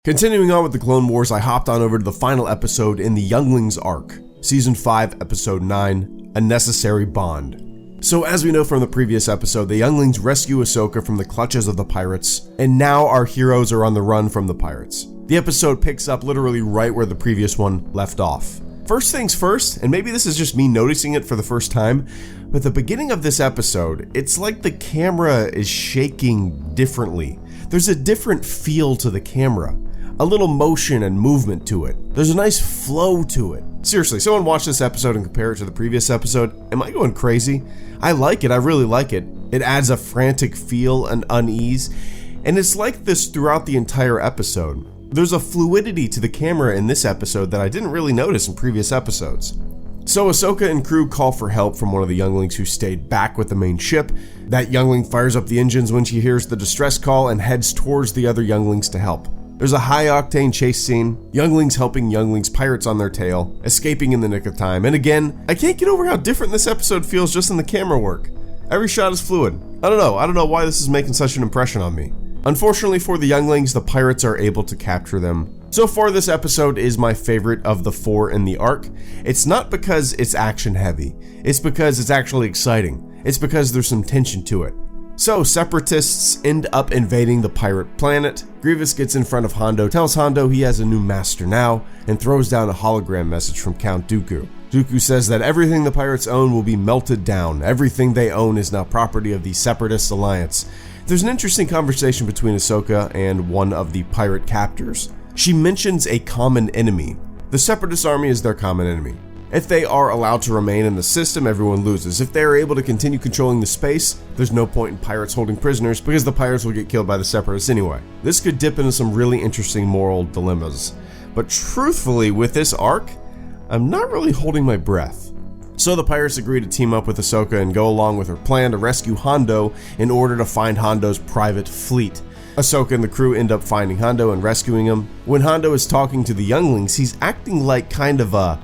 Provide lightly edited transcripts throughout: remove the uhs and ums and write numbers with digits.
Continuing on with the Clone Wars, I hopped on over to the final episode in the Younglings arc, Season 5, Episode 9, A Necessary Bond. So as we know from the previous episode, the Younglings rescue Ahsoka from the clutches of the pirates, and now our heroes are on the run from the pirates. The episode picks up literally right where the previous one left off. First things first, and maybe this is just me noticing it for the first time, but at the beginning of this episode, it's like the camera is shaking differently. There's a different feel to the camera. A little motion and movement to it. There's a nice flow to it. Seriously, someone watch this episode and compare it to the previous episode. Am I going crazy? I like it, I really like it. It adds a frantic feel and unease, and it's like this throughout the entire episode. There's a fluidity to the camera in this episode that I didn't really notice in previous episodes. So Ahsoka and crew call for help from one of the Younglings who stayed back with the main ship. That Youngling fires up the engines when she hears the distress call and heads towards the other Younglings to help. There's a high-octane chase scene, Younglings helping Younglings, pirates on their tail, escaping in the nick of time, and again, I can't get over how different this episode feels just in the camera work. Every shot is fluid. I don't know why this is making such an impression on me. Unfortunately for the Younglings, the pirates are able to capture them. So far, this episode is my favorite of the 4 in the arc. It's not because it's action-heavy, it's because it's actually exciting. It's because there's some tension to it. So, separatists end up invading the pirate planet. Grievous gets in front of Hondo, tells Hondo he has a new master now, and throws down a hologram message from Count Dooku. Dooku says that everything the pirates own will be melted down. Everything they own is now property of the Separatist Alliance. There's an interesting conversation between Ahsoka and one of the pirate captors. She mentions a common enemy. The Separatist army is their common enemy. If they are allowed to remain in the system, everyone loses. If they are able to continue controlling the space, there's no point in pirates holding prisoners because the pirates will get killed by the Separatists anyway. This could dip into some really interesting moral dilemmas. But truthfully, with this arc, I'm not really holding my breath. So the pirates agree to team up with Ahsoka and go along with her plan to rescue Hondo in order to find Hondo's private fleet. Ahsoka and the crew end up finding Hondo and rescuing him. When Hondo is talking to the Younglings, he's acting like kind of a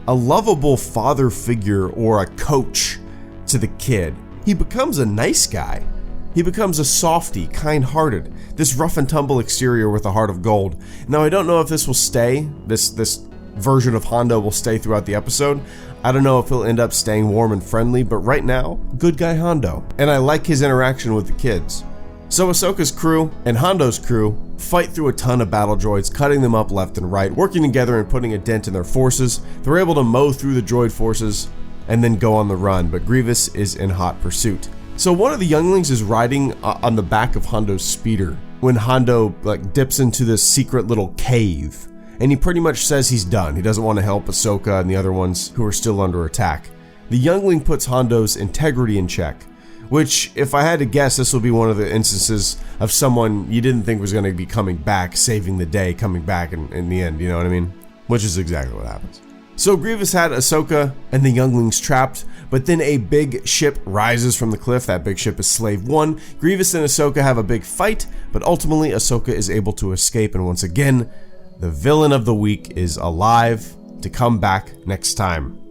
lovable father figure or a coach to the kid. He becomes a nice guy. He becomes a softy, kind-hearted, this rough and tumble exterior with a heart of gold. Now, I don't know if this will stay, this version of Hondo will stay throughout the episode. I don't know if he'll end up staying warm and friendly, but right now, good guy Hondo. And I like his interaction with the kids. So Ahsoka's crew and Hondo's crew fight through a ton of battle droids, cutting them up left and right, working together and putting a dent in their forces. They're able to mow through the droid forces and then go on the run, but Grievous is in hot pursuit. So one of the Younglings is riding on the back of Hondo's speeder when Hondo dips into this secret little cave, and he pretty much says he's done. He doesn't want to help Ahsoka and the other ones who are still under attack. The Youngling puts Hondo's integrity in check, which, if I had to guess, this will be one of the instances of someone you didn't think was going to be coming back, saving the day, coming back in the end, you know what I mean? Which is exactly what happens. So Grievous had Ahsoka and the Younglings trapped, but then a big ship rises from the cliff. That big ship is Slave 1. Grievous and Ahsoka have a big fight, but ultimately Ahsoka is able to escape, and once again, the villain of the week is alive to come back next time.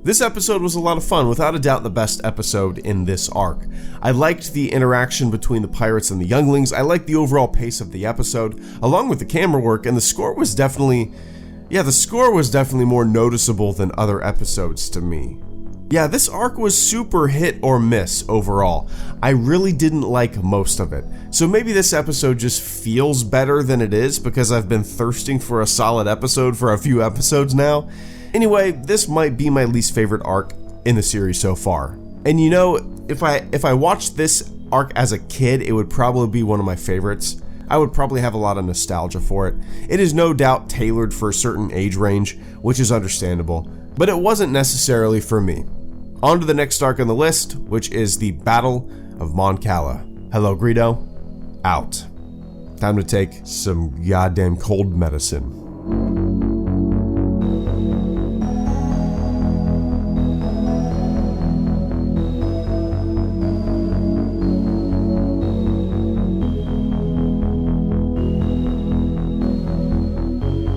This episode was a lot of fun, without a doubt the best episode in this arc. I liked the interaction between the pirates and the Younglings. I liked the overall pace of the episode, along with the camera work, and the score was definitely more noticeable than other episodes to me. Yeah, this arc was super hit or miss overall. I really didn't like most of it. So maybe this episode just feels better than it is because I've been thirsting for a solid episode for a few episodes now. Anyway, this might be my least favorite arc in the series so far. And you know, if I watched this arc as a kid, it would probably be one of my favorites. I would probably have a lot of nostalgia for it. It is no doubt tailored for a certain age range, which is understandable, but it wasn't necessarily for me. On to the next arc on the list, which is the Battle of Mon Cala. HelloGreedo, out. Time to take some goddamn cold medicine.